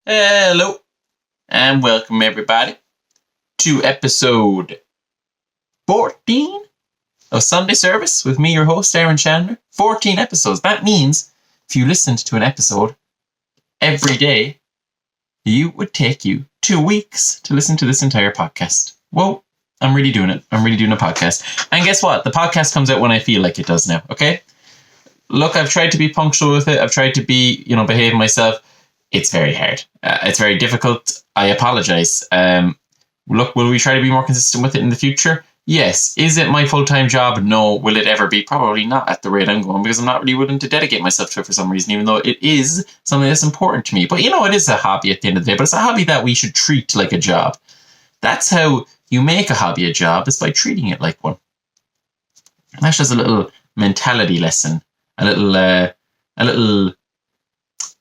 Hello, and welcome everybody to episode 14 of Sunday Service with me, your host, Aaron Chandler. 14 episodes. That means if you listened to an episode every day, it would take you 2 weeks to listen to this entire podcast. Whoa, I'm really doing it. I'm really doing a podcast. And guess what? The podcast comes out when I feel like it does now, okay? Look, I've tried to be punctual with it. I've tried to be, behave myself. It's very hard. It's very difficult. I apologize. Look, will we try to be more consistent with it in the future? Yes. Is it my full-time job? No. Will it ever be? Probably not at the rate I'm going, because I'm not really willing to dedicate myself to it for some reason, even though it is something that's important to me. But it is a hobby at the end of the day, but it's a hobby that we should treat like a job. That's how you make a hobby a job, is by treating it like one. That's just a little mentality lesson. A little,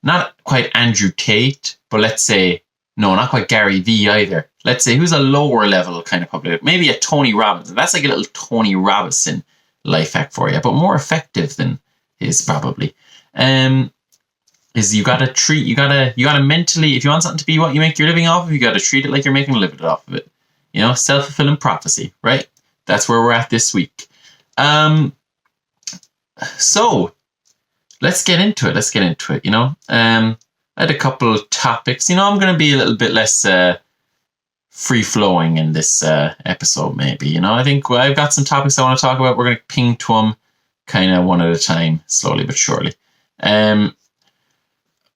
not quite Andrew Tate, but let's say, no, not quite Gary Vee either. Let's say, who's a lower level kind of public, maybe a Tony Robbins. That's like a little Tony Robinson life hack for you, but more effective than his probably. Is you gotta mentally, if you want something to be what you make your living off of, you gotta treat it like you're making a living off of it. Self-fulfilling prophecy, right? That's where we're at this week. So let's get into it. I had a couple of topics. I'm going to be a little bit less free-flowing in this episode, maybe. I think I've got some topics I want to talk about. We're going to ping to them kind of one at a time, slowly but surely.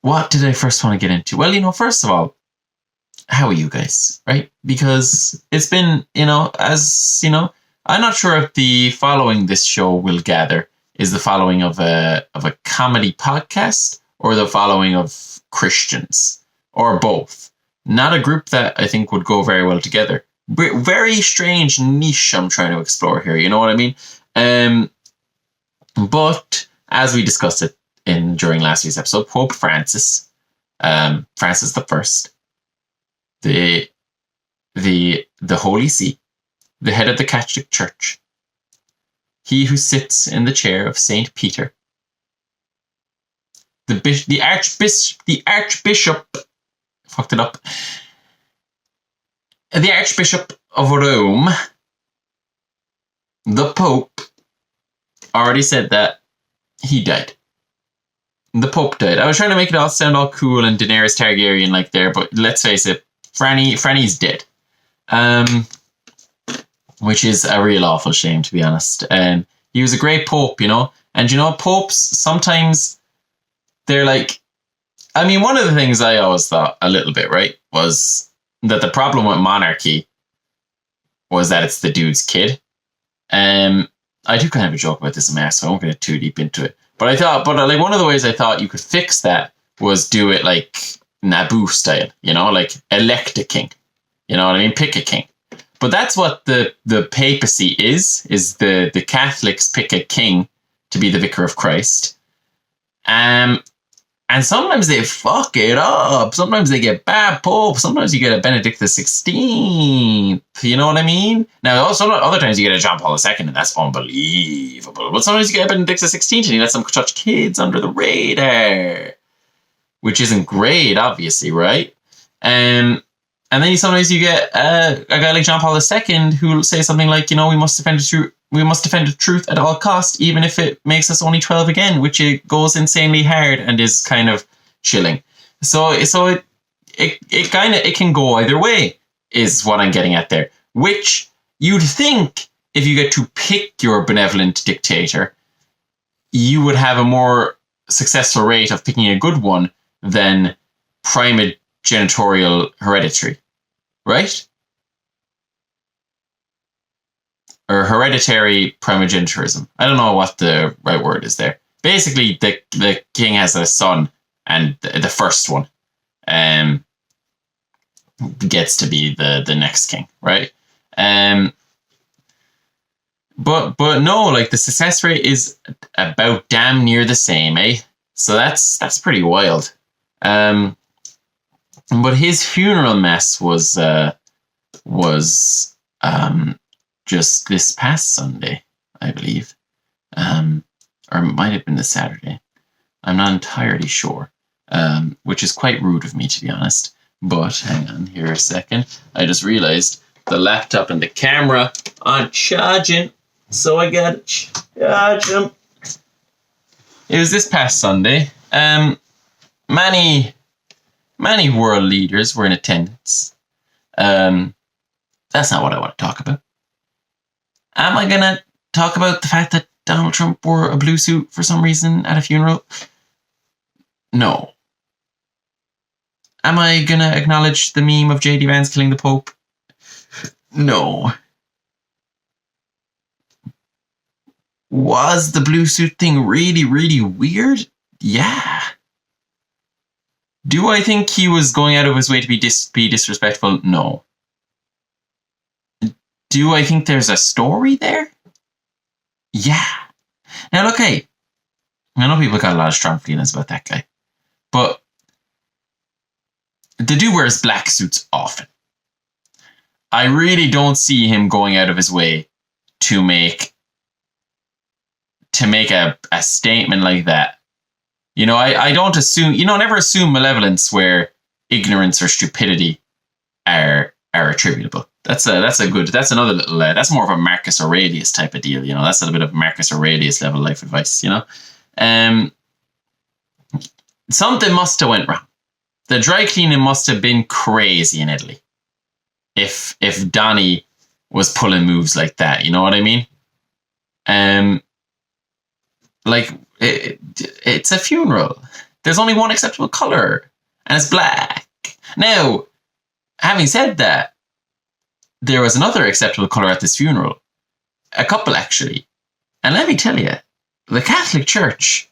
What did I first want to get into? Well, first of all, how are you guys, right? Because it's been, I'm not sure if the following this show will gather is the following of a comedy podcast or the following of Christians, or both. Not a group that I think would go very well together. Very strange niche I'm trying to explore here, you know what I mean? But as we discussed it during last week's episode, Pope Francis the First, the Holy See, the head of the Catholic Church, he who sits in the chair of Saint Peter, the Archbishop, fucked it up, the Archbishop of Rome, the Pope, already said that he died. The Pope died. I was trying to make it all sound all cool and Daenerys Targaryen like there, but let's face it, Franny's dead. Which is a real awful shame, to be honest. He was a great pope, And popes, sometimes they're like... one of the things I always thought a little bit, right, was that the problem with monarchy was that it's the dude's kid. I do kind of a joke about this in mass, so I won't get too deep into it. But one of the ways I thought you could fix that was do it like Naboo style, like elect a king. You know what I mean? Pick a king. But that's what the papacy is the Catholics pick a king to be the vicar of Christ. And sometimes they fuck it up. Sometimes they get bad pope. Sometimes you get a Benedict XVI. You know what I mean? Now, also other times you get a John Paul II, and that's unbelievable. But sometimes you get a Benedict XVI, and he lets them touch kids under the radar, which isn't great, obviously, right? And then sometimes you get a guy like John Paul II who will say something like, we must defend the truth at all costs, even if it makes us only 12 again, which it goes insanely hard and is kind of chilling. So it can go either way, is what I'm getting at there. Which you'd think, if you get to pick your benevolent dictator, you would have a more successful rate of picking a good one than primogenitorial hereditary, right? Or hereditary primogenitorism. I don't know what the right word is there. Basically, the king has a son, and the first one gets to be the next king, right? But no, like the success rate is about damn near the same, eh? So that's pretty wild. But his funeral mass was just this past Sunday, I believe, or it might have been the Saturday. I'm not entirely sure. which is quite rude of me, to be honest. But hang on here a second. I just realized the laptop and the camera aren't charging, so I gotta charge them. It was this past Sunday. Many world leaders were in attendance. That's not what I want to talk about. Am I gonna talk about the fact that Donald Trump wore a blue suit for some reason at a funeral? No. Am I gonna acknowledge the meme of JD Vance killing the Pope? No. Was the blue suit thing really, really weird? Yeah. Do I think he was going out of his way to be disrespectful? No. Do I think there's a story there? Yeah. Now look, hey, I know people got a lot of strong feelings about that guy, but the dude wears black suits often. I really don't see him going out of his way to make a statement like that. You know, I don't assume, never assume malevolence where ignorance or stupidity are attributable. That's another little, that's more of a Marcus Aurelius type of deal, that's a little bit of Marcus Aurelius level life advice, Something must have went wrong. The dry cleaning must have been crazy in Italy. If Donnie was pulling moves like that, you know what I mean? It's a funeral. There's only one acceptable color, and it's black. Now, having said that, there was another acceptable color at this funeral. A couple, actually. And let me tell you, the Catholic Church,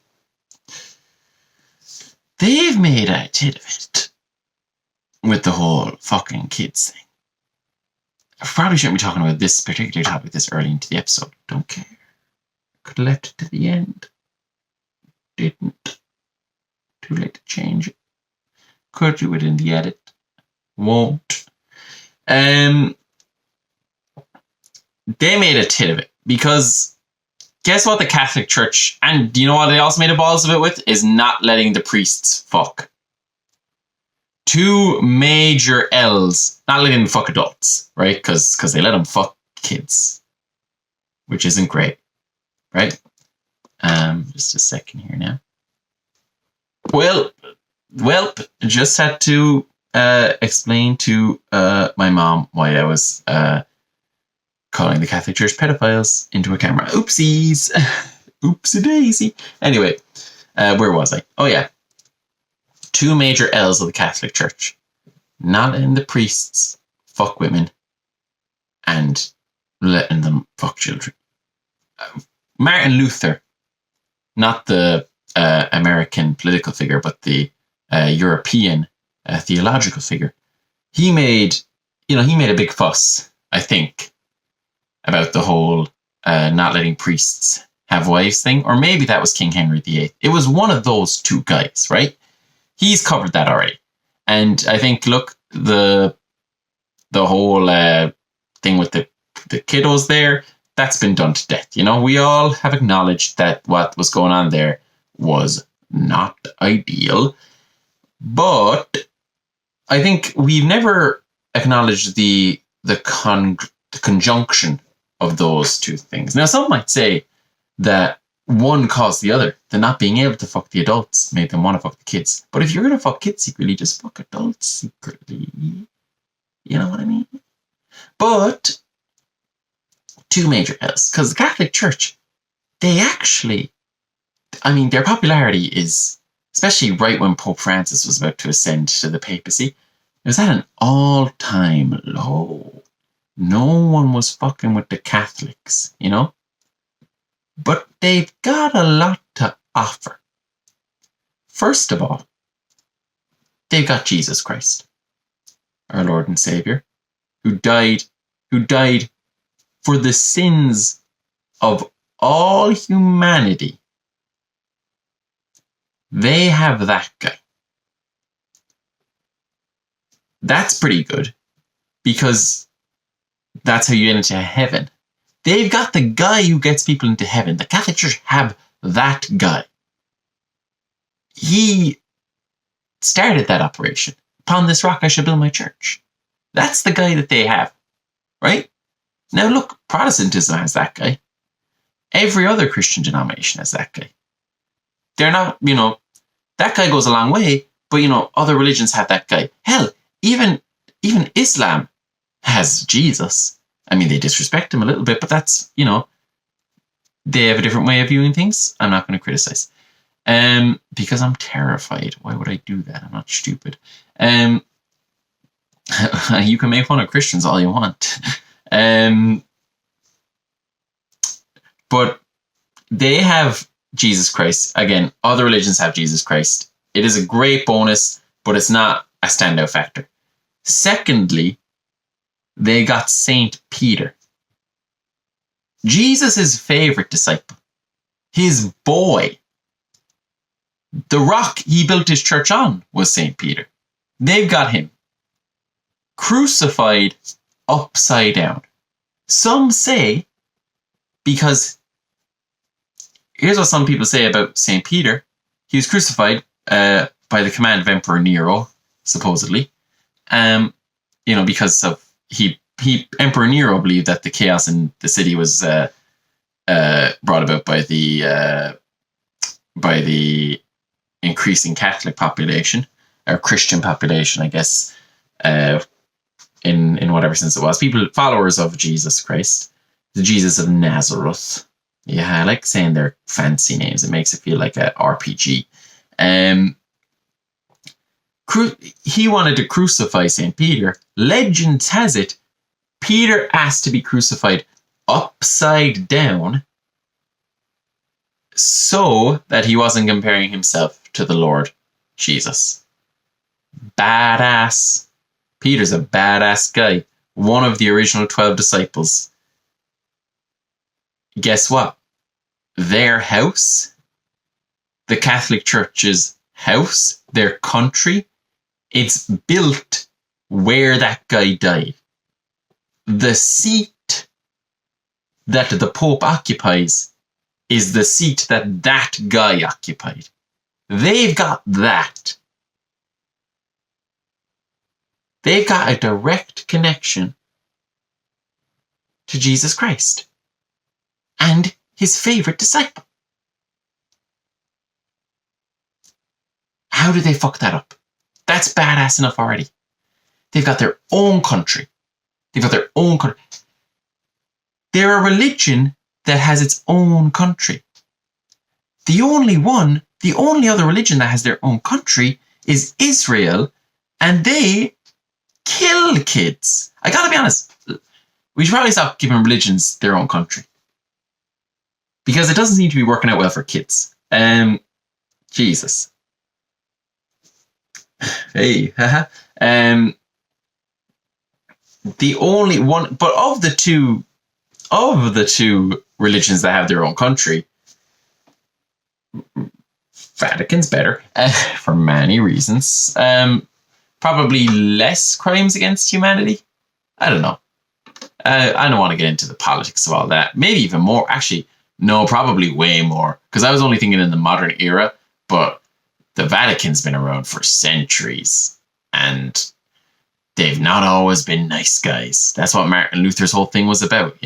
they've made a tit of it with the whole fucking kids thing. I probably shouldn't be talking about this particular topic this early into the episode. Don't care. Could have left it to the end. Didn't. Too late to change it. Could do it in the edit. Won't. They made a tit of it because guess what the Catholic Church, and you know what they also made a balls of it with, is not letting the priests fuck. 2 major L's, not letting them fuck adults, right? Because they let them fuck kids, which isn't great, right? Just a second here now. Well, just had to explain to my mom why I was calling the Catholic Church pedophiles into a camera. Oopsies. Oopsie daisy. Anyway, where was I? Oh yeah. 2 major L's of the Catholic Church. Not letting the priests fuck women and letting them fuck children. Martin Luther, not the American political figure, but the European theological figure, he made a big fuss, I think, about the whole not letting priests have wives thing. Or maybe that was King Henry VIII. It was one of those 2 guys, right? He's covered that already. And I think, look, the whole thing with the kiddos there, that's been done to death. We all have acknowledged that what was going on there was not ideal. But I think we've never acknowledged the conjunction of those 2 things. Now, some might say that one caused the other. The not being able to fuck the adults made them want to fuck the kids. But if you're going to fuck kids secretly, just fuck adults secretly. You know what I mean? But 2 major L's. Because the Catholic Church, they actually, their popularity is, especially right when Pope Francis was about to ascend to the papacy, it was at an all-time low. No one was fucking with the Catholics, But they've got a lot to offer. First of all, they've got Jesus Christ, our Lord and Savior, who died for the sins of all humanity. They have that guy. That's pretty good, because that's how you get into heaven. They've got the guy who gets people into heaven. The Catholic Church have that guy. He started that operation. Upon this rock I shall build my church. That's the guy that they have, right? Now look, Protestantism has that guy. Every other Christian denomination has that guy. They're not, that guy goes a long way, but other religions have that guy. Hell, even Islam has Jesus. I mean, they disrespect him a little bit, but that's, they have a different way of viewing things. I'm not going to criticize. Because I'm terrified. Why would I do that? I'm not stupid. You can make fun of Christians all you want. But they have Jesus Christ. Again, other religions have Jesus Christ. It is a great bonus, but it's not a standout factor. Secondly, they got Saint Peter. Jesus' favorite disciple. His boy. The rock he built his church on was Saint Peter. They've got him crucified upside down. Some say, because here's what some people say about Saint Peter. He was crucified by the command of Emperor Nero, supposedly. Because of Emperor Nero believed that the chaos in the city was brought about by the increasing Catholic population, or Christian population, I guess, in whatever sense it was. People, followers of Jesus Christ, the Jesus of Nazareth. Yeah, I like saying their fancy names. It makes it feel like a RPG. He wanted to crucify St. Peter. Legend has it, Peter asked to be crucified upside down so that he wasn't comparing himself to the Lord Jesus. Badass. Peter's a badass guy. One of the original 12 disciples. Guess what? Their house, the Catholic Church's house, their country, it's built where that guy died. The seat that the Pope occupies is the seat that guy occupied. They've got that. They've got a direct connection to Jesus Christ and his favorite disciple. How did they fuck that up? That's badass enough already. They've got their own country. They're a religion that has its own country. The only other religion that has their own country is Israel, and they kill kids. I gotta be honest, we should probably stop giving religions their own country, because it doesn't seem to be working out well for kids. Jesus. Hey, haha. The only one, but of the two religions that have their own country, Vatican's better for many reasons. Probably less crimes against humanity. I don't know. I don't want to get into the politics of all that. Maybe even more. Actually, no, probably way more. Because I was only thinking in the modern era, but the Vatican's been around for centuries, and they've not always been nice guys. That's what Martin Luther's whole thing was about,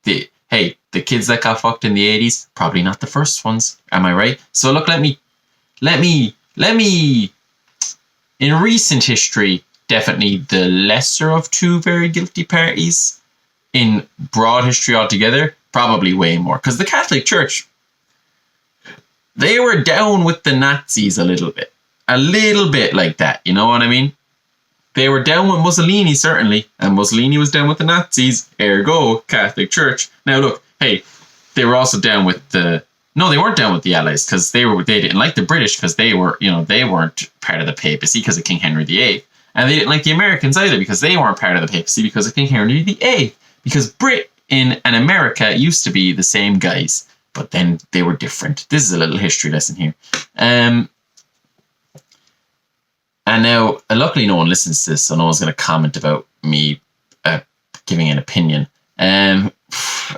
The kids that got fucked in the 80s, probably not the first ones. Am I right? So look, let me, in recent history, definitely the lesser of two very guilty parties. In broad history altogether, probably way more. Because the Catholic Church, they were down with the Nazis a little bit like that. You know what I mean? They were down with Mussolini, certainly, and Mussolini was down with the Nazis, ergo Catholic Church. Now look, hey, they were also down with no, they weren't down with the Allies, because they didn't like the British, because they weren't part of the papacy because of King Henry VIII. And they didn't like the Americans either, because they weren't part of the papacy because of King Henry VIII. Because Britain and America used to be the same guys, but then they were different. This is a little history lesson here. And now, luckily no one listens to this, so no one's going to comment about me giving an opinion. And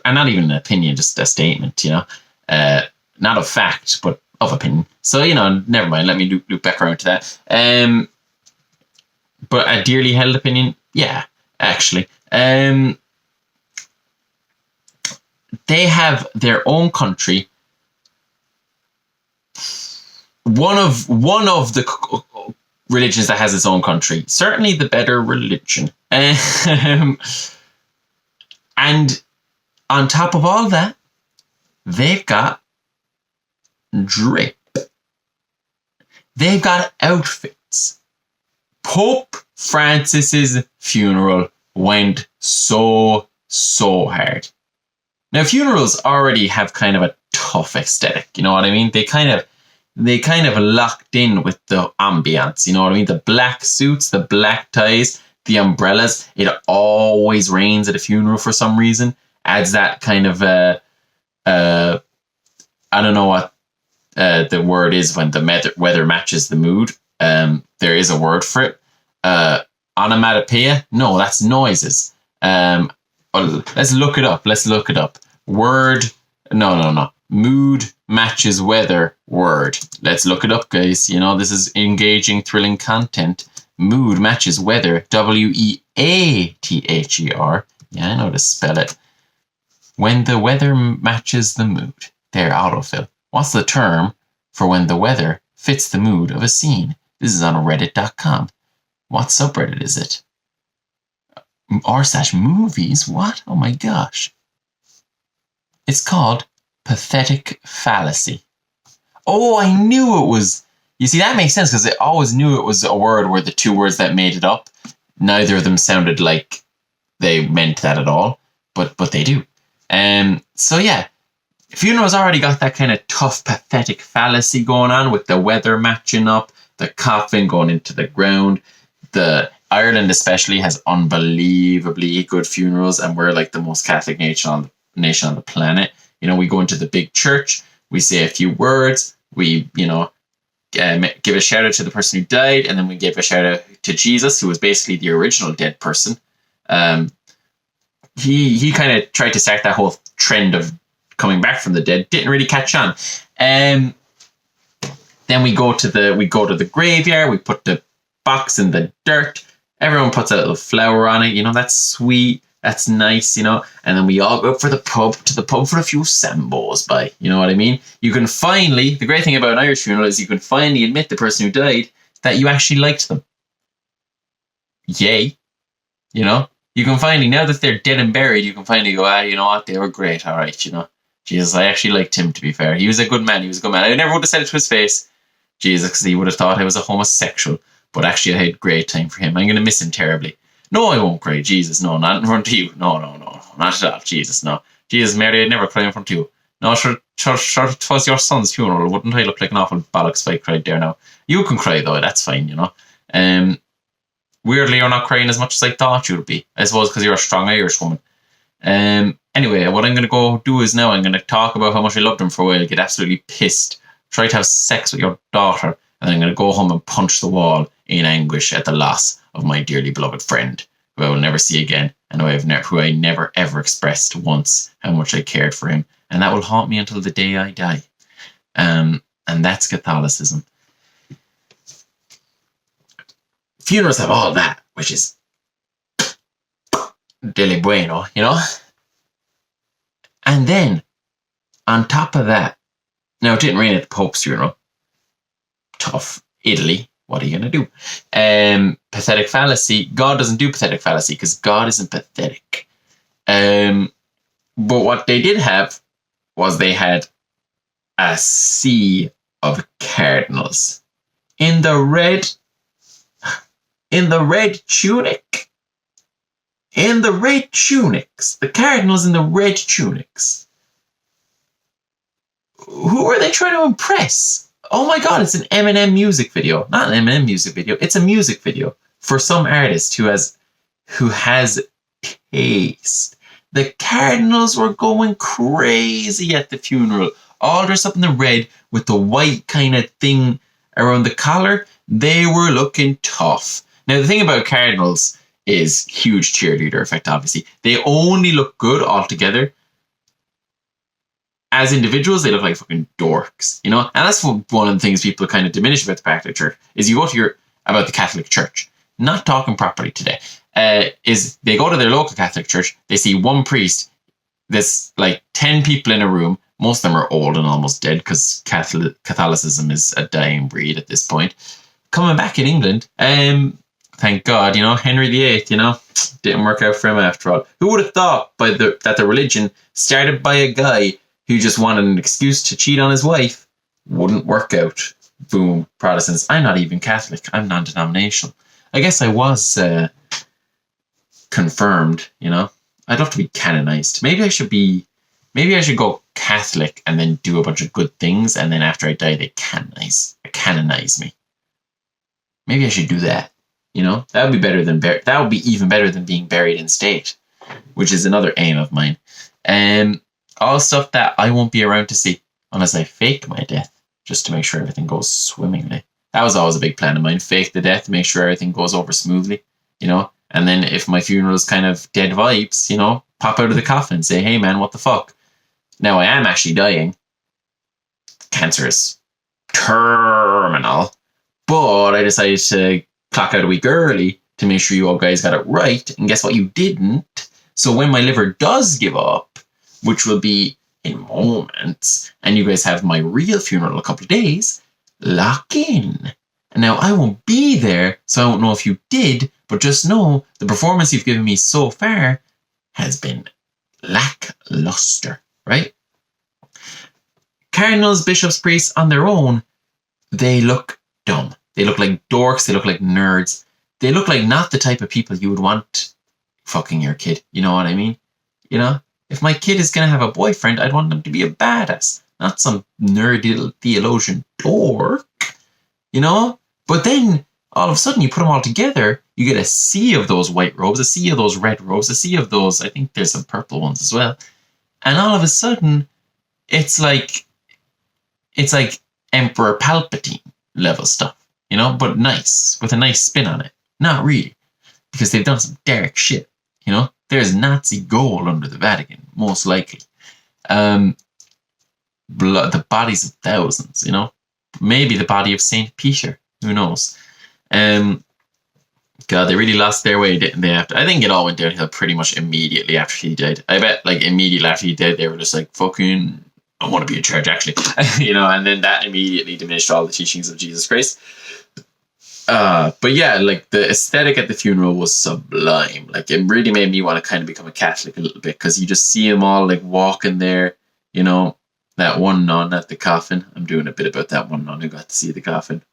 not even an opinion, just a statement, not a fact, but of opinion. So, never mind. Let me loop back around to that. But a dearly held opinion, yeah, actually. They have their own country. One of the religions that has its own country. Certainly the better religion. And on top of all that, they've got drip. They've got outfits. Pope Francis's funeral went so hard. Now, funerals already have kind of a tough aesthetic, you know what I mean? They kind of locked in with the ambience, you know what I mean? The black suits, the black ties, the umbrellas. It always rains at a funeral for some reason. Adds that kind of, I don't know what the word is when the weather matches the mood. There is a word for it. Onomatopoeia? No, that's noises. Let's look it up. Word. No. Mood matches weather. Word. Let's look it up, guys. This is engaging, thrilling content. Mood matches weather. WEATHER. Yeah, I know to spell it. When the weather matches the mood. There, autofill. What's the term for when the weather fits the mood of a scene? This is on reddit.com. What subreddit is it? r/movies? What? Oh my gosh. It's called pathetic fallacy. Oh, I knew it was. You see, that makes sense because I always knew it was a word where the two words that made it up, neither of them sounded like they meant that at all, but they do. So yeah, funerals already got that kind of tough, pathetic fallacy going on with the weather matching up, the coffin going into the ground. The Ireland especially has unbelievably good funerals, and we're like the most Catholic nation on the planet. We go into the big church, we say a few words, we give a shout out to the person who died, and then we give a shout out to Jesus, who was basically the original dead person. He kind of tried to start that whole trend of coming back from the dead. Didn't really catch on. Then we go to the graveyard. We put the box in the dirt. Everyone puts a little flower on it. That's sweet. That's nice, And then we all go to the pub for a few sambos, you know what I mean? You can finally, the great thing about an Irish funeral is you can finally admit the person who died that you actually liked them. Yay. You can finally, now that they're dead and buried, you can finally go, you know what, they were great, all right, Jesus, I actually liked him, to be fair. He was a good man. I never would have said it to his face, Jesus, because he would have thought I was a homosexual. But actually, I had a great time for him. I'm going to miss him terribly. No, I won't cry. Jesus, no, not in front of you. No, not at all. Jesus, no. Jesus, Mary, I'd never cry in front of you. No, sure, it was your son's funeral. Wouldn't I look like an awful bollocks if I cried there now? You can cry, though. That's fine, Weirdly, you're not crying as much as I thought you would be. I suppose because you're a strong Irish woman. Anyway, what I'm going to go do is now I'm going to talk about how much I loved him for a while, get absolutely pissed, try to have sex with your daughter, and then I'm going to go home and punch the wall in anguish at the loss of my dearly beloved friend, who I will never see again, and who I never ever expressed once how much I cared for him, and that will haunt me until the day I die. And that's Catholicism. Funerals have all that, which is deli bueno, And then, on top of that, now it didn't rain at the Pope's funeral. Tough. Italy. What are you going to do? Pathetic fallacy. God doesn't do pathetic fallacy because God isn't pathetic. But what they did have was they had a sea of cardinals in the red tunic. In the red tunics. The cardinals in the red tunics. Who are they trying to impress? Oh my God, it's an Eminem music video. Not an Eminem music video. It's a music video for some artist who has taste. The cardinals were going crazy at the funeral. All dressed up in the red with the white kind of thing around the collar. They were looking tough. Now, the thing about cardinals is huge cheerleader effect, obviously. They only look good altogether as individuals, they look like fucking dorks, you know? And that's one of the things people kind of diminish about the Catholic Church, is you go to about the Catholic Church, not talking properly today, is they go to their local Catholic Church, they see one priest, there's like 10 people in a room, most of them are old and almost dead because Catholicism is a dying breed at this point. Coming back in England, thank God, you know, Henry VIII, you know, didn't work out for him after all. Who would have thought that the religion started by a guy who just wanted an excuse to cheat on his wife wouldn't work out? Boom, Protestants. I'm not even Catholic. I'm non-denominational. I guess I was confirmed, you know. I'd love to be canonized. Maybe I should go Catholic and then do a bunch of good things, and then after I die, they canonize me. Maybe I should do that. You know, that would be better than that would be even better than being buried in state, which is another aim of mine. All stuff that I won't be around to see unless I fake my death, just to make sure everything goes swimmingly. That was always a big plan of mine: fake the death, make sure everything goes over smoothly. You know, and then if my funeral is kind of dead vibes, you know, pop out of the coffin, say, "Hey man, what the fuck?" Now I am actually dying. Cancer is terminal, but I decided to clock out a week early to make sure you all guys got it right. And guess what? You didn't. So when my liver does give up, which will be in moments, and you guys have my real funeral in a couple of days, lock in. And now I won't be there, so I won't know if you did, but just know the performance you've given me so far has been lackluster, right? Cardinals, bishops, priests on their own, they look dumb. They look like dorks. They look like nerds. They look like not the type of people you would want fucking your kid. You know what I mean? You know? If my kid is going to have a boyfriend, I'd want them to be a badass, not some nerdy theologian dork. You know? But then, all of a sudden, you put them all together, you get a sea of those white robes, a sea of those red robes, a sea of those, I think there's some purple ones as well. And all of a sudden, it's like Emperor Palpatine level stuff. You know, but nice, with a nice spin on it. Not really, because they've done some dark shit. You know, there's Nazi gold under the Vatican, most likely. The bodies of thousands, you know. Maybe the body of Saint Peter. Who knows? God, they really lost their way, didn't they? I think it all went downhill pretty much immediately after he died. I bet, like, immediately after he died, they were just like, fucking, I want to be in church, actually. You know, and then that immediately diminished all the teachings of Jesus Christ. But yeah, like the aesthetic at the funeral was sublime. Like it really made me want to kind of become a Catholic a little bit, because you just see them all like walking there, you know, that one nun at the coffin. I'm doing a bit about that one nun who got to see the coffin.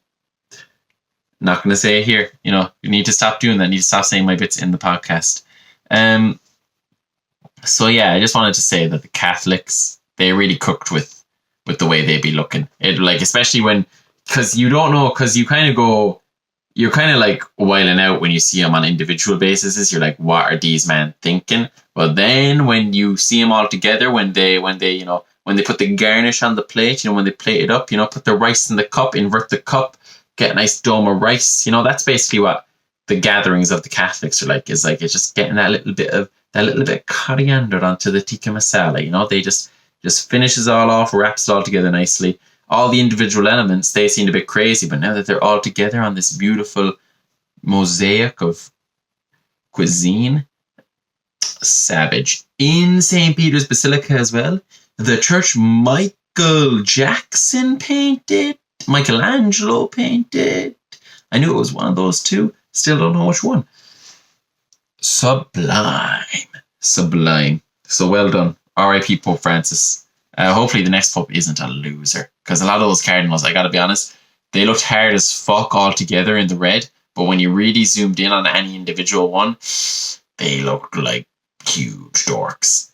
Not going to say it here, you know, you need to stop doing that. You need to stop saying my bits in the podcast. So yeah, I just wanted to say that the Catholics, they really cooked with the way they be looking. It, like, especially when, because you don't know, because you kind of go, you're kind of like whiling out when you see them on individual bases. You're like, what are these men thinking? But then when you see them all together, when they you know, when they put the garnish on the plate, you know, when they plate it up, you know, put the rice in the cup, invert the cup, get a nice dome of rice. You know, that's basically what the gatherings of the Catholics are like. Is like, it's just getting that little bit of coriander onto the tikka masala. You know, they just finishes all off, wraps it all together nicely. All the individual elements, they seemed a bit crazy, but now that they're all together on this beautiful mosaic of cuisine, savage. In St. Peter's Basilica as well, the church Michelangelo painted. I knew it was one of those two. Still don't know which one. Sublime. So well done. R.I.P. Pope Francis. Hopefully the next Pope isn't a loser, because a lot of those cardinals, I gotta be honest, they looked hard as fuck all together in the red, but when you really zoomed in on any individual one, they looked like huge dorks.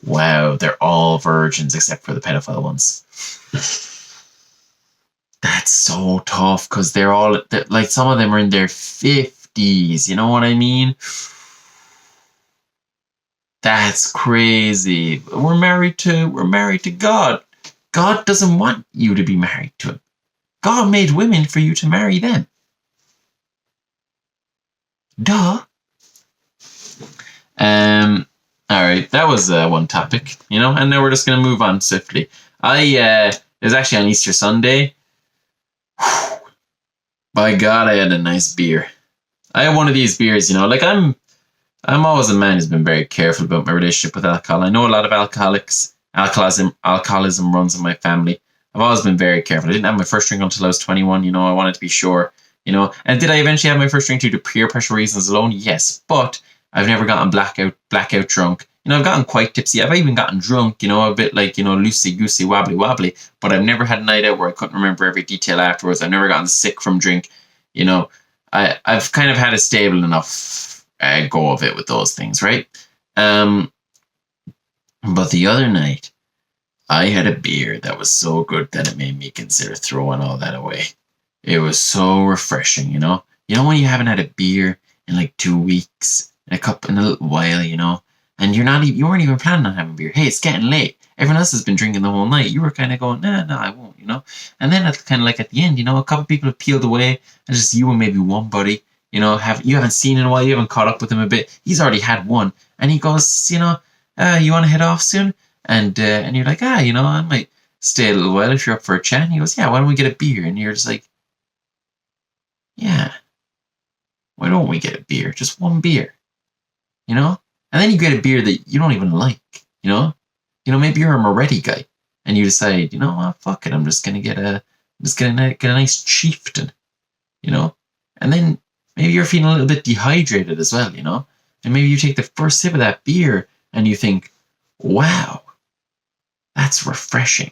Wow, they're all virgins except for the pedophile ones. That's so tough, because they're like, some of them are in their 50s, you know what I mean? That's crazy. We're married to God. God doesn't want you to be married to him. God made women for you to marry them. Duh. All right, that was one topic, and now we're just going to move on swiftly. It was actually on Easter Sunday. By God, I had a nice beer. I had one of these beers, like I'm always a man who's been very careful about my relationship with alcohol. I know a lot of alcoholics. Alcoholism runs in my family. I've always been very careful. I didn't have my first drink until I was 21. I wanted to be sure. And did I eventually have my first drink due to peer pressure reasons alone? Yes, but I've never gotten blackout drunk. I've gotten quite tipsy. I've even gotten drunk, a bit like, loosey-goosey, wobbly, but I've never had a night out where I couldn't remember every detail afterwards. I've never gotten sick from drink. I've kind of had a stable enough go of it with those things, right? But the other night, I had a beer that was so good that it made me consider throwing all that away. It was so refreshing, You know when you haven't had a beer in like 2 weeks, in a little while, and you weren't even planning on having beer. Hey, it's getting late. Everyone else has been drinking the whole night. You were kind of going, nah, I won't, And then it's kind of like at the end, a couple people have peeled away, and just you and maybe one buddy, you haven't seen in a while, you haven't caught up with him a bit. He's already had one, and he goes, you want to head off soon? And you're like, I might stay a little while if you're up for a chat. And he goes, yeah, why don't we get a beer? And you're just like, yeah, why don't we get a beer? Just one beer, And then you get a beer that you don't even like, maybe you're a Moretti guy, and you decide, fuck it, I'm just gonna get a nice chieftain, and then maybe you're feeling a little bit dehydrated as well, and maybe you take the first sip of that beer and you think, wow, that's refreshing.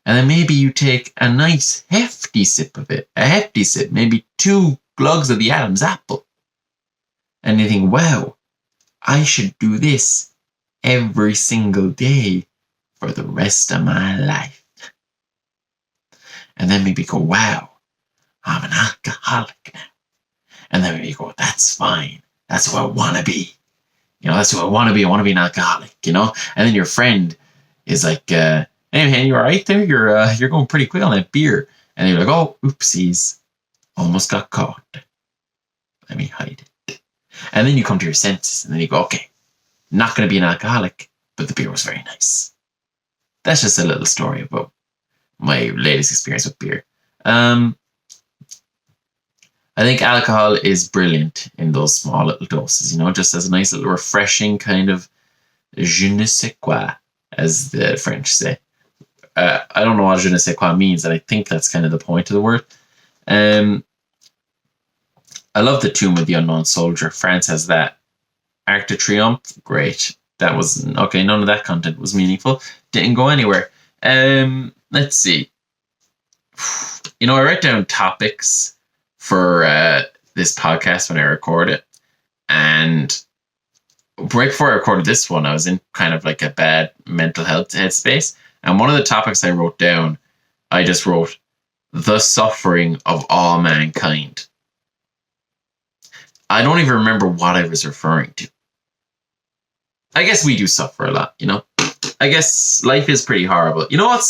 And then maybe you take a nice hefty sip of it, maybe 2 glugs of the Adam's apple. And you think, wow, I should do this every single day for the rest of my life. And then maybe go, wow, I'm an alcoholic now. And then maybe go, that's fine. That's who I want to be. That's who I want to be. I want to be an alcoholic, And then your friend is like, hey man, you all right there? You're going pretty quick on that beer. And you're like, oh, oopsies. Almost got caught. Let me hide it. And then you come to your senses, and then you go, okay, not going to be an alcoholic, but the beer was very nice. That's just a little story about my latest experience with beer. I think alcohol is brilliant in those small little doses, just as a nice little refreshing kind of je ne sais quoi, as the French say. I don't know what je ne sais quoi means, and I think that's kind of the point of the word. I love the Tomb of the Unknown Soldier. France has that. Arc de Triomphe, great. That was, okay, none of that content was meaningful. Didn't go anywhere. Let's see. I write down topics for this podcast when I record it. And right before I recorded this one, I was in kind of like a bad mental health headspace. And one of the topics I wrote down, I just wrote, the suffering of all mankind. I don't even remember what I was referring to. I guess we do suffer a lot, I guess life is pretty horrible. Do you know what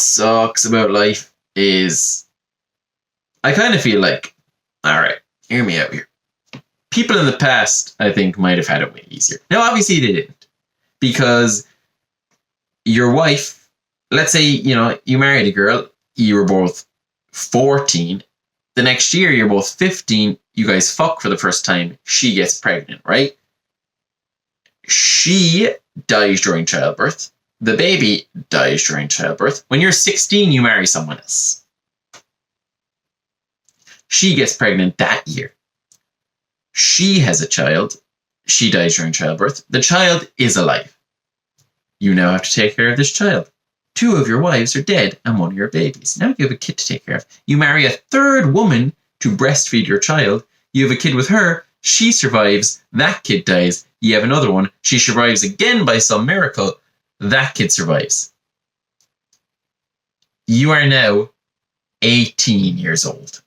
sucks about life is I kind of feel like, all right, hear me out here. People in the past, I think, might have had it way easier. Now, obviously they didn't. Because your wife, let's say, you married a girl, you were both 14. The next year, you're both 15. You guys fuck for the first time. She gets pregnant, right? She dies during childbirth. The baby dies during childbirth. When you're 16, you marry someone else. She gets pregnant that year. She has a child. She dies during childbirth. The child is alive. You now have to take care of this child. 2 of your wives are dead and 1 of your babies. Now you have a kid to take care of. You marry a 3rd woman to breastfeed your child. You have a kid with her. She survives. That kid dies. You have another one. She survives again by some miracle. That kid survives. You are now 18 years old.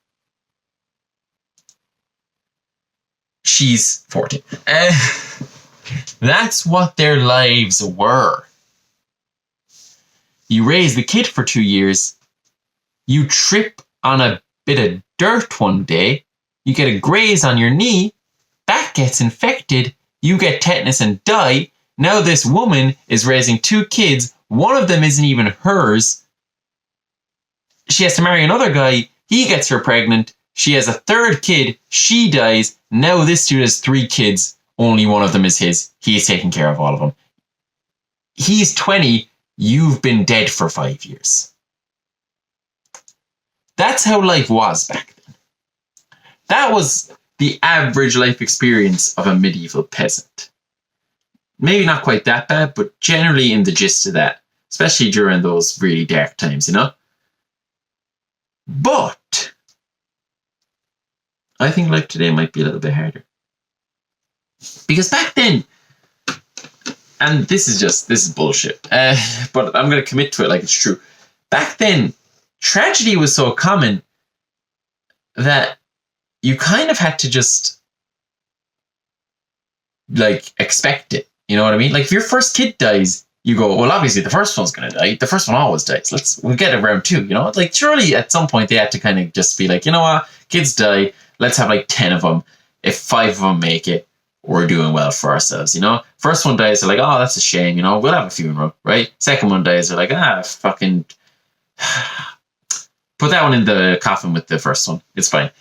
She's 14. That's what their lives were. You raise the kid for 2 years. You trip on a bit of dirt one day. You get a graze on your knee. That gets infected. you get tetanus and die. Now this woman is raising 2 kids. One of them isn't even hers. She has to marry another guy. He gets her pregnant. She has a 3rd kid. She dies. Now this dude has 3 kids. Only one of them is his. He's taking care of all of them. He's 20. You've been dead for 5 years. That's how life was back then. That was the average life experience of a medieval peasant. Maybe not quite that bad, but generally in the gist of that. Especially during those really dark times, you know? But I think life today might be a little bit harder. Because back then, and this is bullshit, but I'm going to commit to it like it's true. Back then, tragedy was so common that you kind of had to just, like, expect it. You know what I mean? Like, if your first kid dies, you go, well, obviously the first one's going to die. The first one always dies. We'll get it round 2, you know? Like, surely at some point they had to kind of just be like, you know what? Kids die. Let's have like 10 of them. If 5 of them make it, we're doing well for ourselves, you know? First one dies, they're like, oh, that's a shame, you know? We'll have a funeral, right? Second one dies, they're like, fucking... Put that one in the coffin with the first one. It's fine.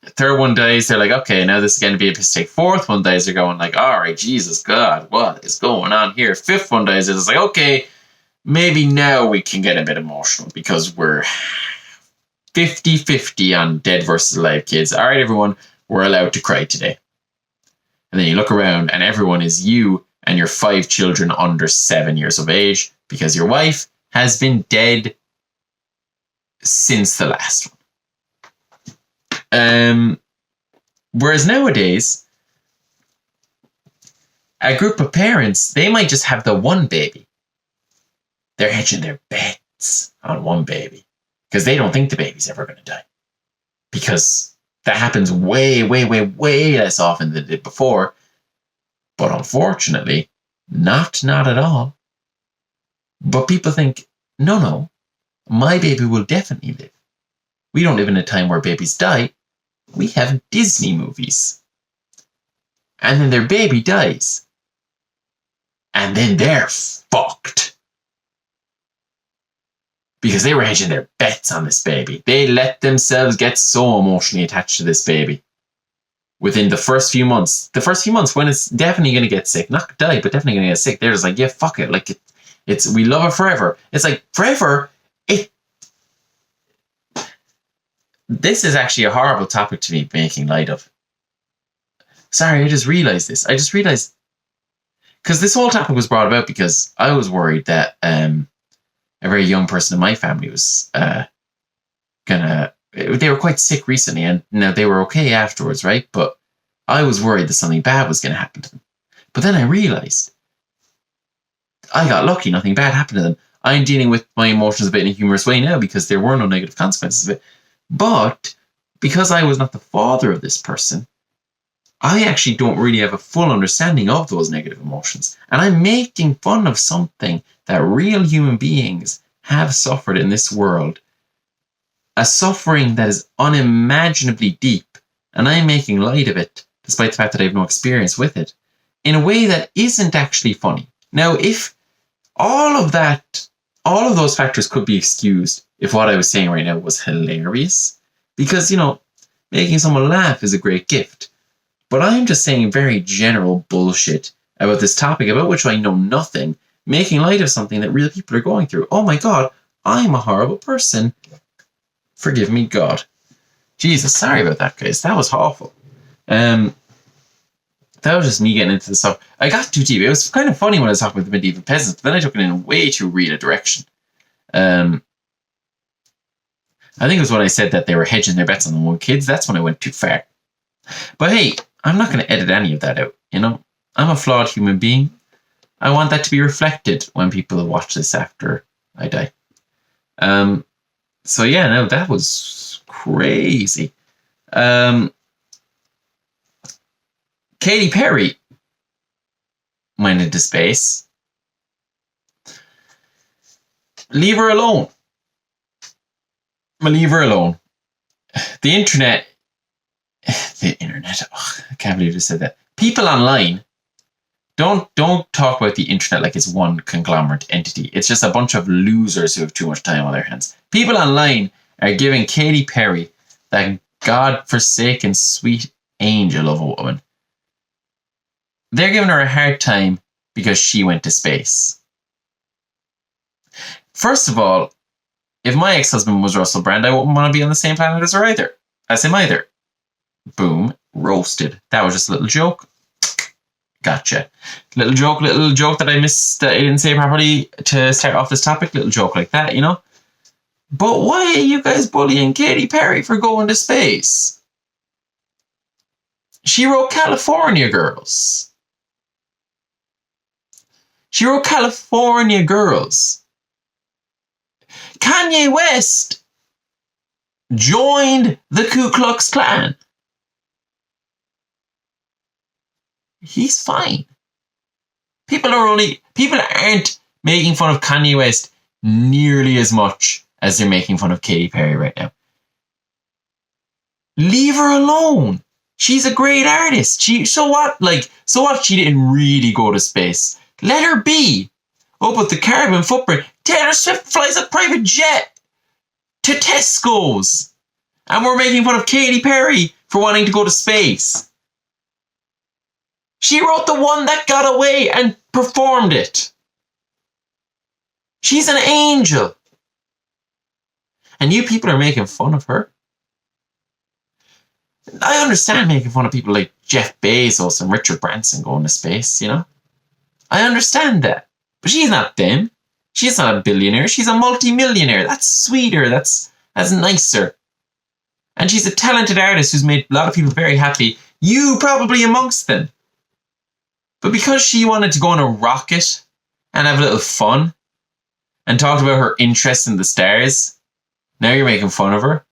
Third one dies, they're like, okay, now this is going to be a mistake. 4th one dies, they're going like, all right, Jesus God, what is going on here? 5th one dies, it's like, okay, maybe now we can get a bit emotional because we're 50-50 on dead versus alive kids. All right, everyone, we're allowed to cry today. And then you look around and everyone is you and your 5 children under 7 years of age because your wife has been dead since the last one. Whereas nowadays, a group of parents, they might just have the one baby. They're hedging their bets on one baby because they don't think the baby's ever going to die. Because that happens way, way, way, way less often than it did before. But unfortunately, not at all. But people think, no, my baby will definitely live. We don't live in a time where babies die. We have Disney movies. And then their baby dies. And then they're fucked. Because they were hedging their bets on this baby. They let themselves get so emotionally attached to this baby. Within the first few months. The first few months when it's definitely going to get sick. Not die, but definitely going to get sick. They're just like, yeah, fuck it. Like, it's we love it forever. It's like, forever? This is actually a horrible topic to be making light of. Sorry, I just realized this. Because this whole topic was brought about because I was worried that a very young person in my family was they were quite sick recently and now they were okay afterwards, right? But I was worried that something bad was going to happen to them. But then I realized I got lucky, nothing bad happened to them. I'm dealing with my emotions a bit in a humorous way now because there were no negative consequences of it. But because I was not the father of this person, I actually don't really have a full understanding of those negative emotions. And I'm making fun of something that real human beings have suffered in this world. A suffering that is unimaginably deep. And I'm making light of it, despite the fact that I have no experience with it, in a way that isn't actually funny. Now, if all of those factors could be excused if what I was saying right now was hilarious. Because, you know, making someone laugh is a great gift. But I'm just saying very general bullshit about this topic about which I know nothing, making light of something that real people are going through. Oh my God, I'm a horrible person. Forgive me, God. Jesus, sorry about that, guys. That was awful. That was just me getting into the stuff. I got too deep. It was kind of funny when I was talking about the medieval peasants, but then I took it in a way too real a direction. I think it was when I said that they were hedging their bets on the one kids. That's when I went too far. But hey, I'm not going to edit any of that out, you know? I'm a flawed human being. I want that to be reflected when people watch this after I die. So yeah, no, that was crazy. Katy Perry went into space. Leave her alone. Leave her alone. The internet. Oh, I can't believe I just said that. people online don't talk about the internet like it's one conglomerate entity. It's just a bunch of losers who have too much time on their hands. People online are giving Katy Perry, that God-forsaken sweet angel of a woman, they're giving her a hard time because she went to space. First of all, if my ex-husband was Russell Brand, I wouldn't want to be on the same planet as him either. Boom, roasted. That was just a little joke. Gotcha. Little joke that I missed, that I didn't say properly to start off this topic. Little joke like that, you know? But why are you guys bullying Katy Perry for going to space? She wrote California Girls. Kanye West joined the Ku Klux Klan. He's fine. People aren't making fun of Kanye West nearly as much as they're making fun of Katy Perry right now. Leave her alone. She's a great artist. So what? She didn't really go to space. Let her be. Oh, but the carbon footprint. Taylor Swift flies a private jet to Tesco's. And we're making fun of Katy Perry for wanting to go to space. She wrote the one that got away and performed it. She's an angel. And you people are making fun of her. I understand making fun of people like Jeff Bezos and Richard Branson going to space, you know? I understand that. But she's not them. She's not a billionaire. She's a multi-millionaire. That's sweeter. That's nicer. And she's a talented artist who's made a lot of people very happy. You probably amongst them. But because she wanted to go on a rocket and have a little fun and talked about her interest in the stars, now you're making fun of her.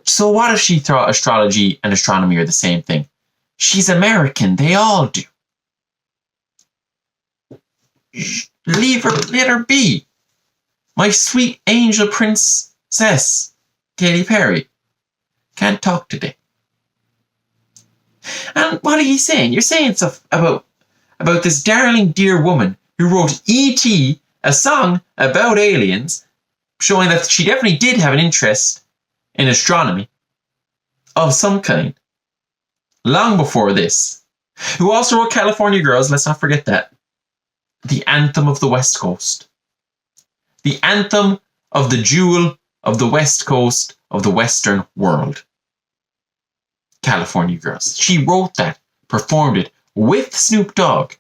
So what if she thought astrology and astronomy are the same thing? She's American. They all do. Let her be. My sweet angel princess, Katy Perry, can't talk today. And what are you saying? You're saying stuff about this darling dear woman who wrote E.T., a song about aliens, showing that she definitely did have an interest in astronomy of some kind, long before this. Who also wrote California Girls, let's not forget that. The anthem of the West Coast. The anthem of the jewel of the West Coast of the Western world. California Girls. She wrote that, performed it with Snoop Dogg.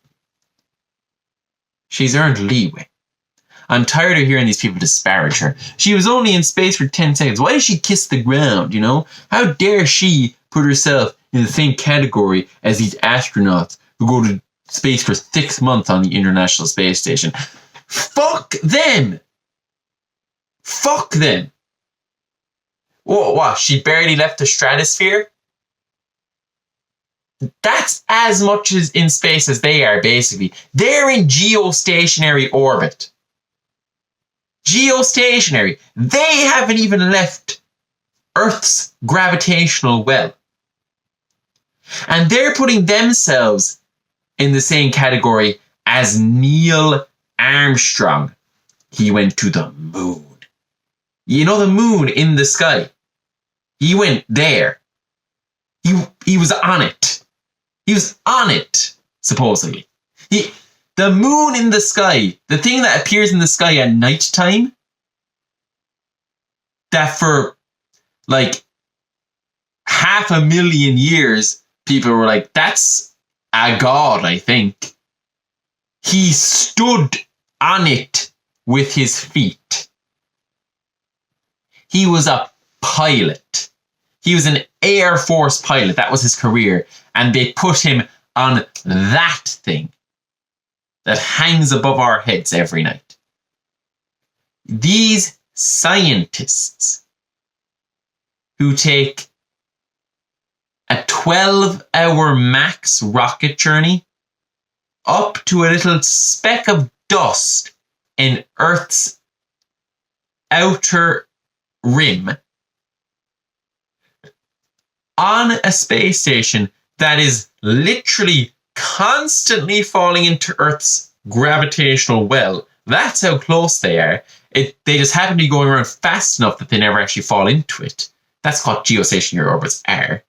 She's earned leeway. I'm tired of hearing these people disparage her. She was only in space for 10 seconds. Why did she kiss the ground, you know? How dare she put herself in the same category as these astronauts who go to space for 6 months on the International Space Station? Fuck them! Fuck them! What? She barely left the stratosphere? That's as much as in space as they are, basically. They're in geostationary orbit. Geostationary. They haven't even left Earth's gravitational well. And they're putting themselves in the same category as Neil Armstrong. He went to the moon. You know the moon in the sky? He went there. He was on it. He was on it, supposedly. The moon in the sky, the thing that appears in the sky at night time, that for like 500,000 years, people were like, that's a god, I think. He stood on it with his feet. He was a pilot. He was an Air Force pilot. That was his career. And they put him on that thing that hangs above our heads every night. These scientists who take a 12-hour max rocket journey up to a little speck of dust in Earth's outer rim on a space station that is literally constantly falling into Earth's gravitational well. That's how close they are. They just happen to be going around fast enough that they never actually fall into it. That's what geostationary orbits are.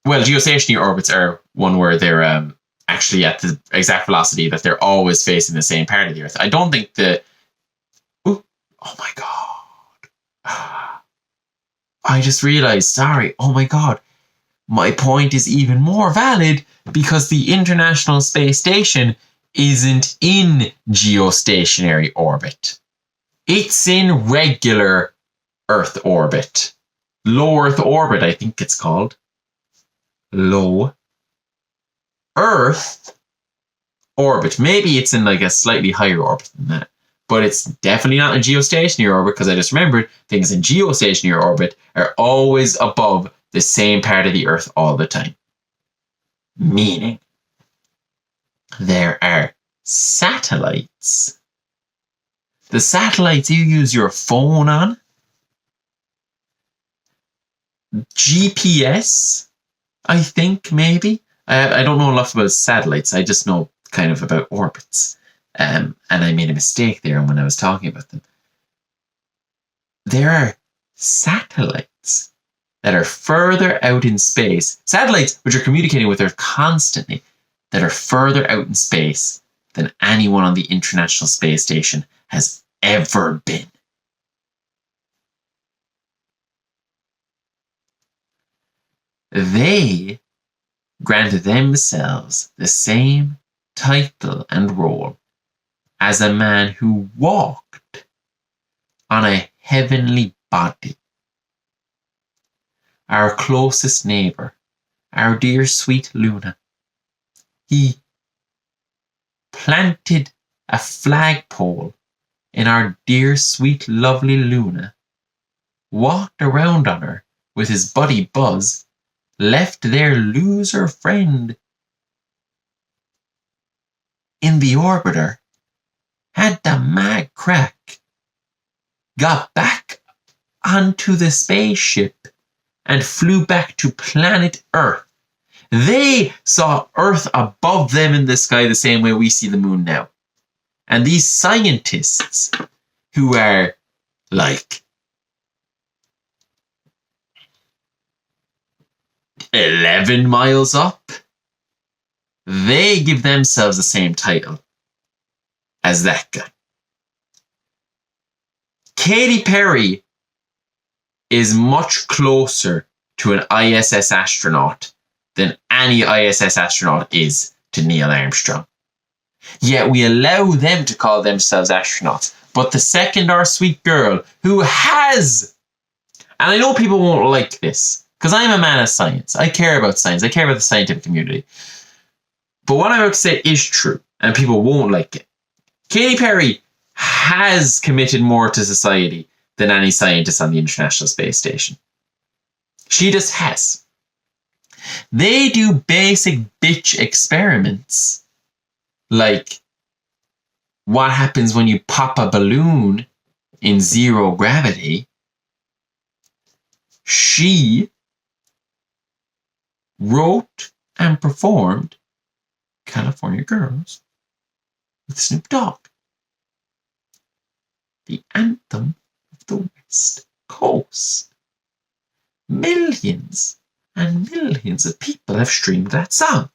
Well, geostationary orbits are one where they're actually at the exact velocity that they're always facing the same part of the Earth. I don't think oh my God. I just realized, sorry, oh my God. My point is even more valid because the International Space Station isn't in geostationary orbit. It's in regular Earth orbit. Low Earth orbit, I think it's called. Low Earth orbit. Maybe it's in like a slightly higher orbit than that. But it's definitely not in geostationary orbit because I just remembered things in geostationary orbit are always above the same part of the Earth all the time. Meaning, there are satellites. The satellites you use your phone on. GPS, I think, maybe. I don't know enough about satellites. I just know kind of about orbits. And I made a mistake there when I was talking about them. There are satellites that are further out in space. Satellites which are communicating with Earth constantly that are further out in space than anyone on the International Space Station has ever been. They granted themselves the same title and role as a man who walked on a heavenly body. Our closest neighbour, our dear sweet Luna, he planted a flagpole in our dear sweet lovely Luna, walked around on her with his buddy Buzz, left their loser friend in the orbiter, had the mag crack, got back onto the spaceship, and flew back to planet Earth. They saw Earth above them in the sky the same way we see the moon now. And these scientists who are like 11 miles up, they give themselves the same title as that guy. Katy Perry is much closer to an ISS astronaut than any ISS astronaut is to Neil Armstrong. Yet we allow them to call themselves astronauts. But the second our sweet girl who has, and I know people won't like this, because I'm a man of science. I care about science. I care about the scientific community. But what I'm about to say is true, and people won't like it. Katy Perry has committed more to society than any scientist on the International Space Station. She just has. They do basic bitch experiments, like what happens when you pop a balloon in zero gravity. She wrote and performed California Girls with Snoop Dogg, the anthem of the West Coast. Millions and millions of people have streamed that song.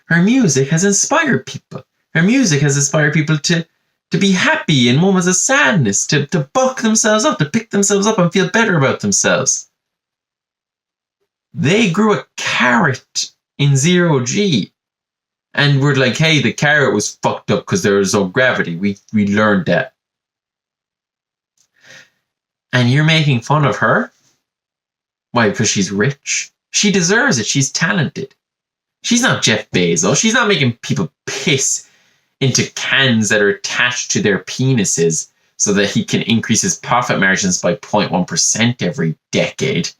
Her music has inspired people. Her music has inspired people to be happy in moments of sadness, to buck themselves up, to pick themselves up and feel better about themselves. They grew a carrot in zero G. And we're like, hey, the carrot was fucked up because there was no gravity. We learned that. And you're making fun of her? Why, because she's rich? She deserves it. She's talented. She's not Jeff Bezos. She's not making people piss into cans that are attached to their penises so that he can increase his profit margins by 0.1% every decade.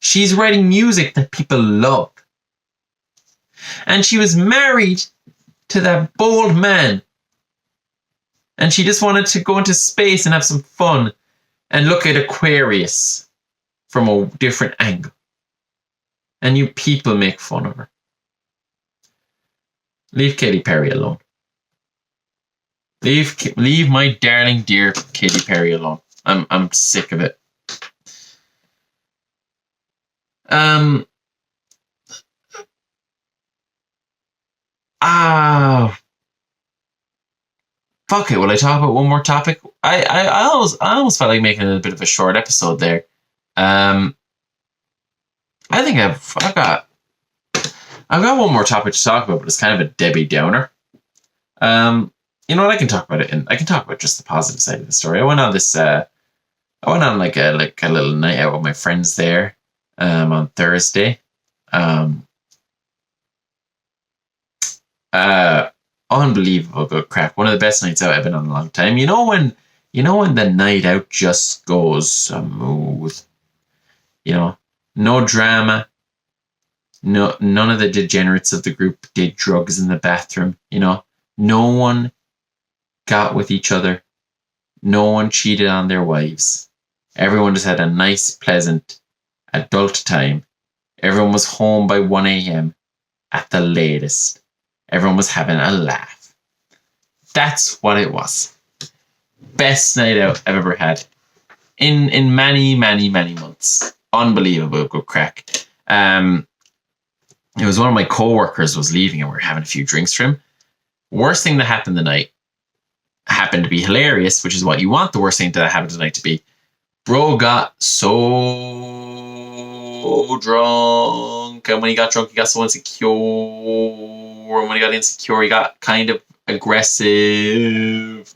She's writing music that people love. And she was married to that bold man. And she just wanted to go into space and have some fun and look at Aquarius. from a different angle. And you people make fun of her. Leave Katy Perry alone. Leave my darling dear Katy Perry alone. I'm sick of it. Fuck it. Will I talk about one more topic? I almost felt like making it a bit of a short episode there. I think I've got one more topic to talk about, but it's kind of a Debbie Downer. You know what? I can talk about it, and I can talk about just the positive side of the story. I went on like a little night out with my friends there, on Thursday. Unbelievable good crack. One of the best nights out I've been on in a long time. You know when the night out just goes smooth. You know, no drama. No, none of the degenerates of the group did drugs in the bathroom. You know, no one got with each other. No one cheated on their wives. Everyone just had a nice, pleasant, adult time. Everyone was home by 1 a.m. at the latest. Everyone was having a laugh. That's what it was. Best night out I've ever had. In many, many, many months. Unbelievable good crack. It was one of my co-workers was leaving and we were having a few drinks for him. Worst thing that happened the night happened to be hilarious, which is what you want the worst thing that happened tonight to be. Bro got so drunk, and when he got drunk, he got so insecure. And when he got insecure, he got kind of aggressive,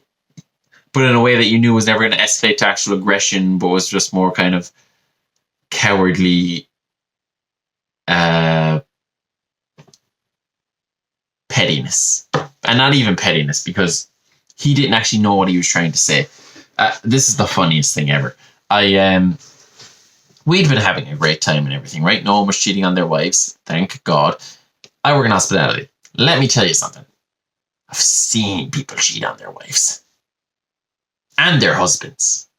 but in a way that you knew was never going to escalate to actual aggression, but was just more kind of cowardly, pettiness. And not even pettiness, because he didn't actually know what he was trying to say. This is the funniest thing ever. We'd been having a great time and everything, right? No one was cheating on their wives. Thank God. I work in hospitality. Let me tell you something. I've seen people cheat on their wives. And their husbands.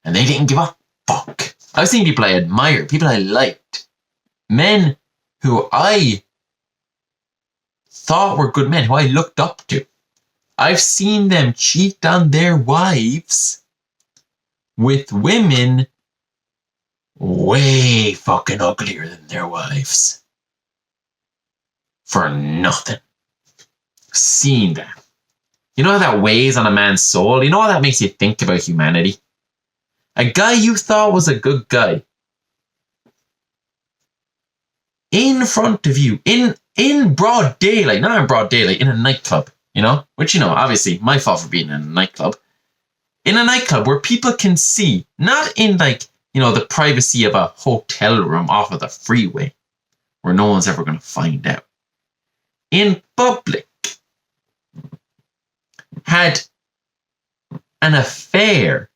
And they didn't give a fuck. I've seen people I admired, people I liked. Men who I thought were good men, who I looked up to. I've seen them cheat on their wives with women way fucking uglier than their wives. For nothing. Seen that. You know how that weighs on a man's soul? You know how that makes you think about humanity? A guy you thought was a good guy. In front of you. In broad daylight. Not in broad daylight. In a nightclub. You know? Which, you know, obviously, my fault for being in a nightclub. In a nightclub where people can see. Not in, like, you know, the privacy of a hotel room off of the freeway. Where no one's ever going to find out. In public. Had an affair.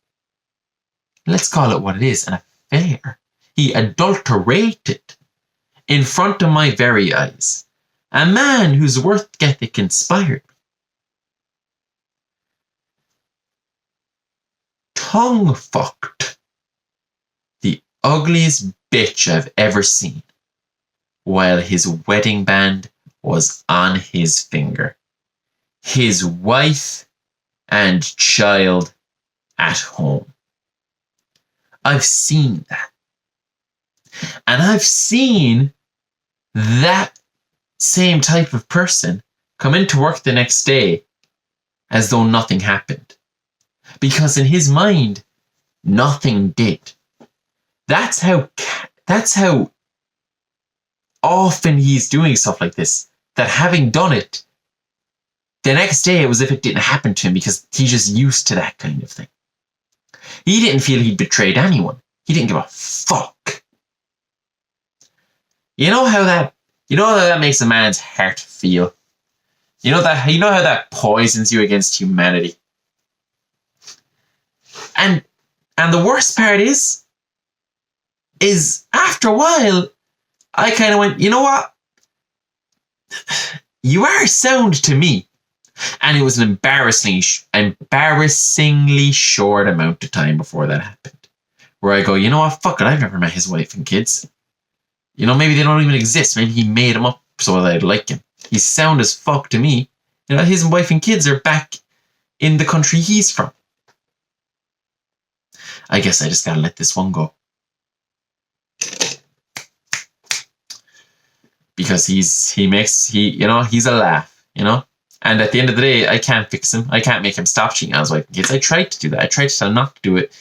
Let's call it what it is. An affair. He adulterated. In front of my very eyes. A man whose work ethic inspired me. Tongue fucked the ugliest bitch I've ever seen while his wedding band was on his finger. His wife and child at home. I've seen that. And I've seen that same type of person come into work the next day as though nothing happened. Because in his mind, nothing did. That's how often he's doing stuff like this. That having done it, the next day it was as if it didn't happen to him because he's just used to that kind of thing. He didn't feel he'd betrayed anyone. He didn't give a fuck. You know how that makes a man's heart feel? You know how that poisons you against humanity? And the worst part is after a while, I kind of went, you know what? You are sound to me. And it was an embarrassingly short amount of time before that happened. where I go, you know what, fuck it, I've never met his wife and kids. You know, maybe they don't even exist. Maybe he made them up so that I'd like him. He's sound as fuck to me. You know, his wife and kids are back in the country he's from. I guess I just gotta let this one go. Because he's a laugh, you know? And at the end of the day, I can't fix him. I can't make him stop cheating on his wife and kids. I tried to do that. I tried to tell him not to do it.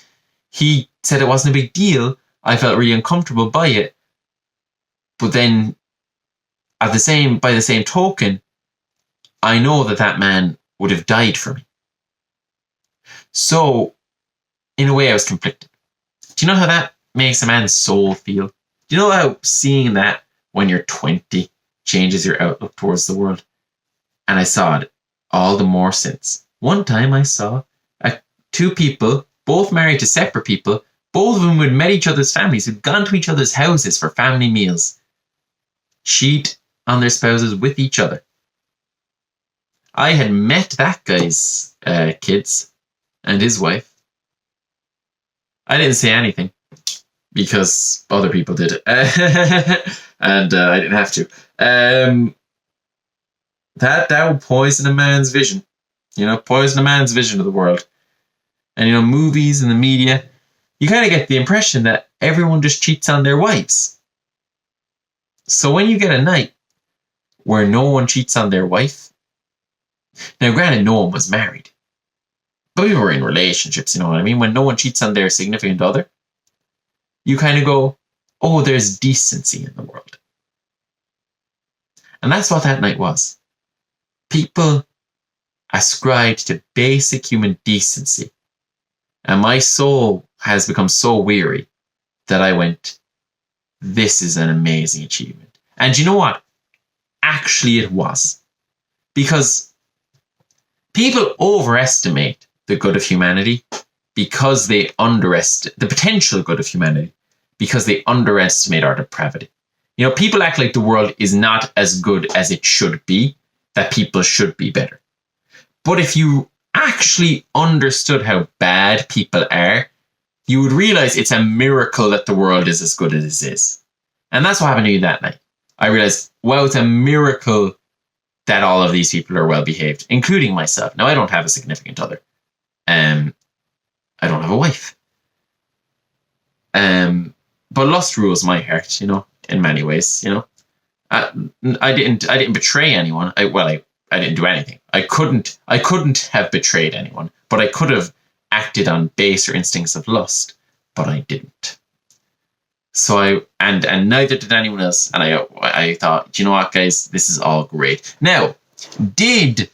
He said it wasn't a big deal. I felt really uncomfortable by it. But then, by the same token, I know that man would have died for me. So, in a way, I was conflicted. Do you know how that makes a man's soul feel? Do you know how seeing that when you're 20 changes your outlook towards the world? And I saw it all the more since. One time I saw two people, both married to separate people, both of them who had met each other's families, who'd gone to each other's houses for family meals, cheat on their spouses with each other. I had met that guy's kids and his wife. I didn't say anything because other people did it. And I didn't have to. That would poison a man's vision. You know, poison a man's vision of the world. And, you know, movies and the media, you kind of get the impression that everyone just cheats on their wives. So when you get a night where no one cheats on their wife, now granted, no one was married, but we were in relationships, you know what I mean? When no one cheats on their significant other, you kind of go, oh, there's decency in the world. And that's what that night was. People ascribed to basic human decency. And my soul has become so weary that I went, this is an amazing achievement. And you know what? Actually, it was. Because people overestimate the good of humanity because they underestimate the potential good of humanity because they underestimate our depravity. You know, people act like the world is not as good as it should be, that people should be better. But if you actually understood how bad people are, you would realize it's a miracle that the world is as good as it is. And that's what happened to me that night. I realized, wow, it's a miracle that all of these people are well behaved, including myself. Now, I don't have a significant other. I don't have a wife. But lust rules my heart, you know, in many ways, you know. I didn't betray anyone. I didn't do anything. I couldn't have betrayed anyone, but I could have acted on baser instincts of lust, but I didn't. So and neither did anyone else. And I thought, you know what, guys, this is all great. Now, did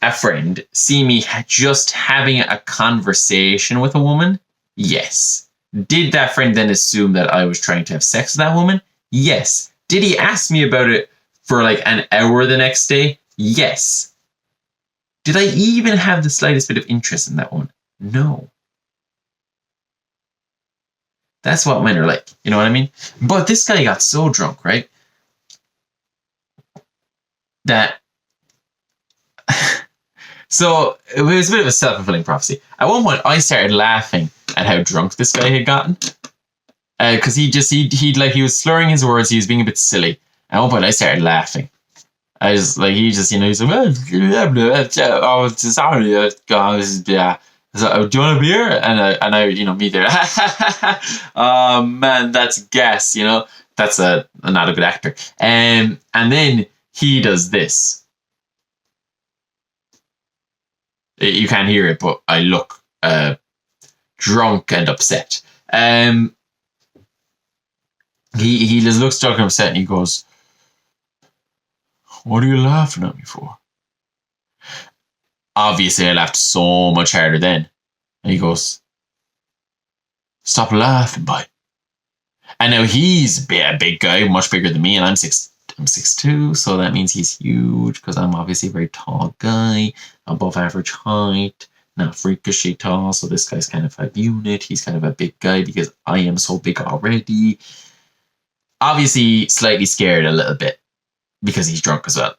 a friend see me just having a conversation with a woman? Yes. Did that friend then assume that I was trying to have sex with that woman? Yes. Did he ask me about it for like an hour the next day? Yes. Did I even have the slightest bit of interest in that one? No. That's what men are like. You know what I mean? But this guy got so drunk, right? That... So, it was a bit of a self-fulfilling prophecy. At one point, I started laughing at how drunk this guy had gotten. Because he was slurring his words, he was being a bit silly. At one point, I started laughing. I was like, he's like, oh, sorry, guys, yeah. So, do you want a beer? And I, you know, me there. Oh man, that's gas, you know. That's not a good actor. And then he does this. You can't hear it, but I look drunk and upset. He just looks drunk and upset, and he goes, "What are you laughing at me for?" Obviously, I laughed so much harder then. And he goes, "Stop laughing, boy." And now he's a big guy, much bigger than me, and I'm 6'2", so that means he's huge, because I'm obviously a very tall guy, above average height, not freakishly tall, so this guy's kind of a unit. He's kind of a big guy because I am so big already. Obviously, slightly scared a little bit, because he's drunk as well.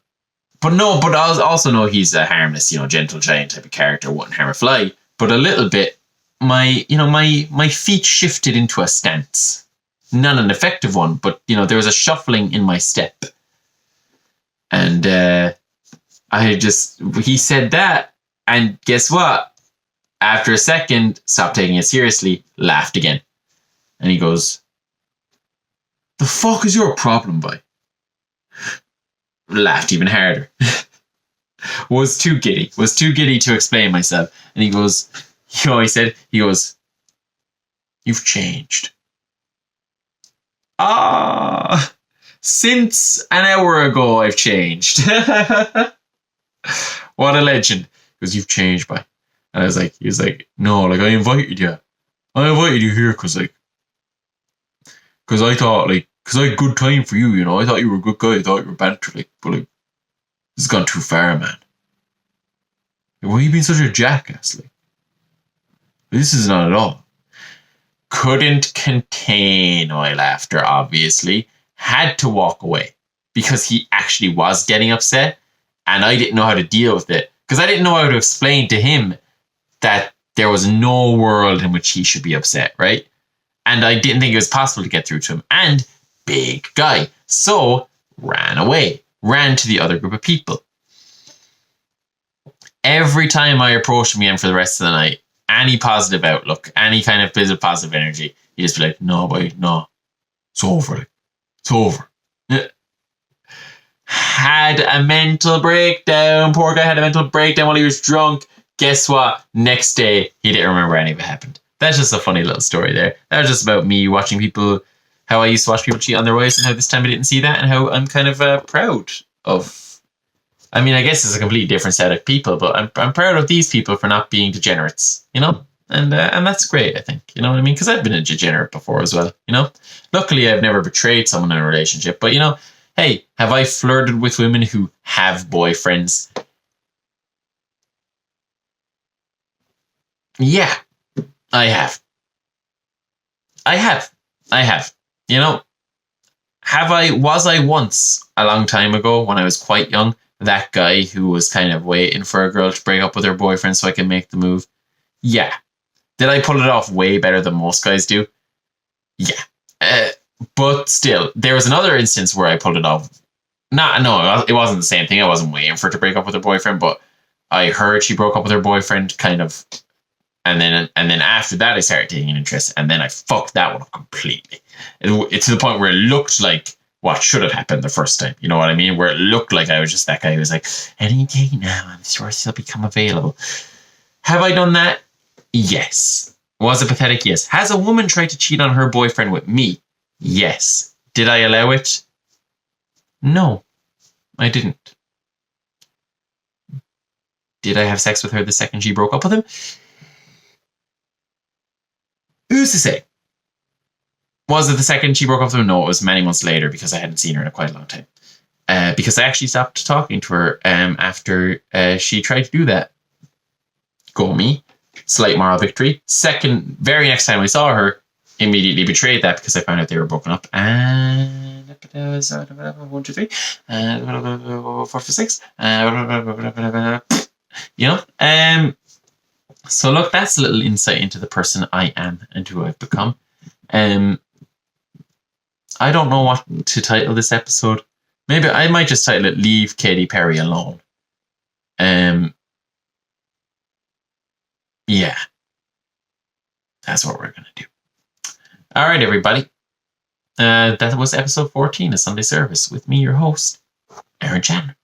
But I also know he's a harmless, you know, gentle giant type of character, wouldn't harm a fly. But a little bit my feet shifted into a stance. Not an effective one, but there was a shuffling in my step. And he said that, and guess what? After a second, stopped taking it seriously, laughed again. And he goes, "The fuck is your problem, boy?" Laughed even harder. Was too giddy to explain myself. And he goes, he goes, "You've changed." Since an hour ago, I've changed. What a legend. He goes, "You've changed, boy." And he was like, "No, like, I invited you. I invited you here because I thought, like, because I had good time for you, I thought you were a good guy. I thought you were banter, like, but, like, this has gone too far, man. Like, why are you being such a jackass? Like, this is not at all." Couldn't contain my laughter, obviously. Had to walk away because he actually was getting upset, and I didn't know how to deal with it because I didn't know how to explain to him that there was no world in which he should be upset, right? And I didn't think it was possible to get through to him. And big guy. So ran away. Ran to the other group of people. Every time I approached him again for the rest of the night, any positive outlook, any kind of bit of positive energy, he'd just be like, "No, boy, no. It's over. Like, it's over." Had a mental breakdown. Poor guy had a mental breakdown while he was drunk. Guess what? Next day, he didn't remember any of it happened. That's just a funny little story there. That was just about me watching people, how I used to watch people cheat on their wives, and how this time I didn't see that, and how I'm kind of proud of. I mean, I guess it's a completely different set of people, but I'm proud of these people for not being degenerates, and that's great, I think, you know what I mean? Because I've been a degenerate before as well, Luckily, I've never betrayed someone in a relationship, but hey, have I flirted with women who have boyfriends? Yeah, I have. Was I once, a long time ago, when I was quite young, that guy who was kind of waiting for a girl to break up with her boyfriend so I can make the move? Yeah. Did I pull it off way better than most guys do? Yeah. But still, there was another instance where I pulled it off. No, it wasn't the same thing. I wasn't waiting for her to break up with her boyfriend, but I heard she broke up with her boyfriend, kind of. And then after that, I started taking an interest, and then I fucked that one up completely. It's to the point where it looked like what should have happened the first time. You know what I mean? Where it looked like I was just that guy who was like, "Any day now, I'm sure she'll become available." Have I done that? Yes. Was it pathetic? Yes. Has a woman tried to cheat on her boyfriend with me? Yes. Did I allow it? No, I didn't. Did I have sex with her the second she broke up with him? Who's to say? Was it the second she broke up with him? No, it was many months later because I hadn't seen her in a quite a long time. Because I actually stopped talking to her after she tried to do that. Go me. Slight moral victory. Very next time I saw her, immediately betrayed that because I found out they were broken up. And that was 1, 2, 3, 4, 5, 6. So look, that's a little insight into the person I am and who I've become. I don't know what to title this episode. Maybe I might just title it "Leave Katy Perry Alone." Yeah, that's what we're gonna do. All right, everybody. That was episode 14 of Sunday Service with me, your host, Aaron Chandler.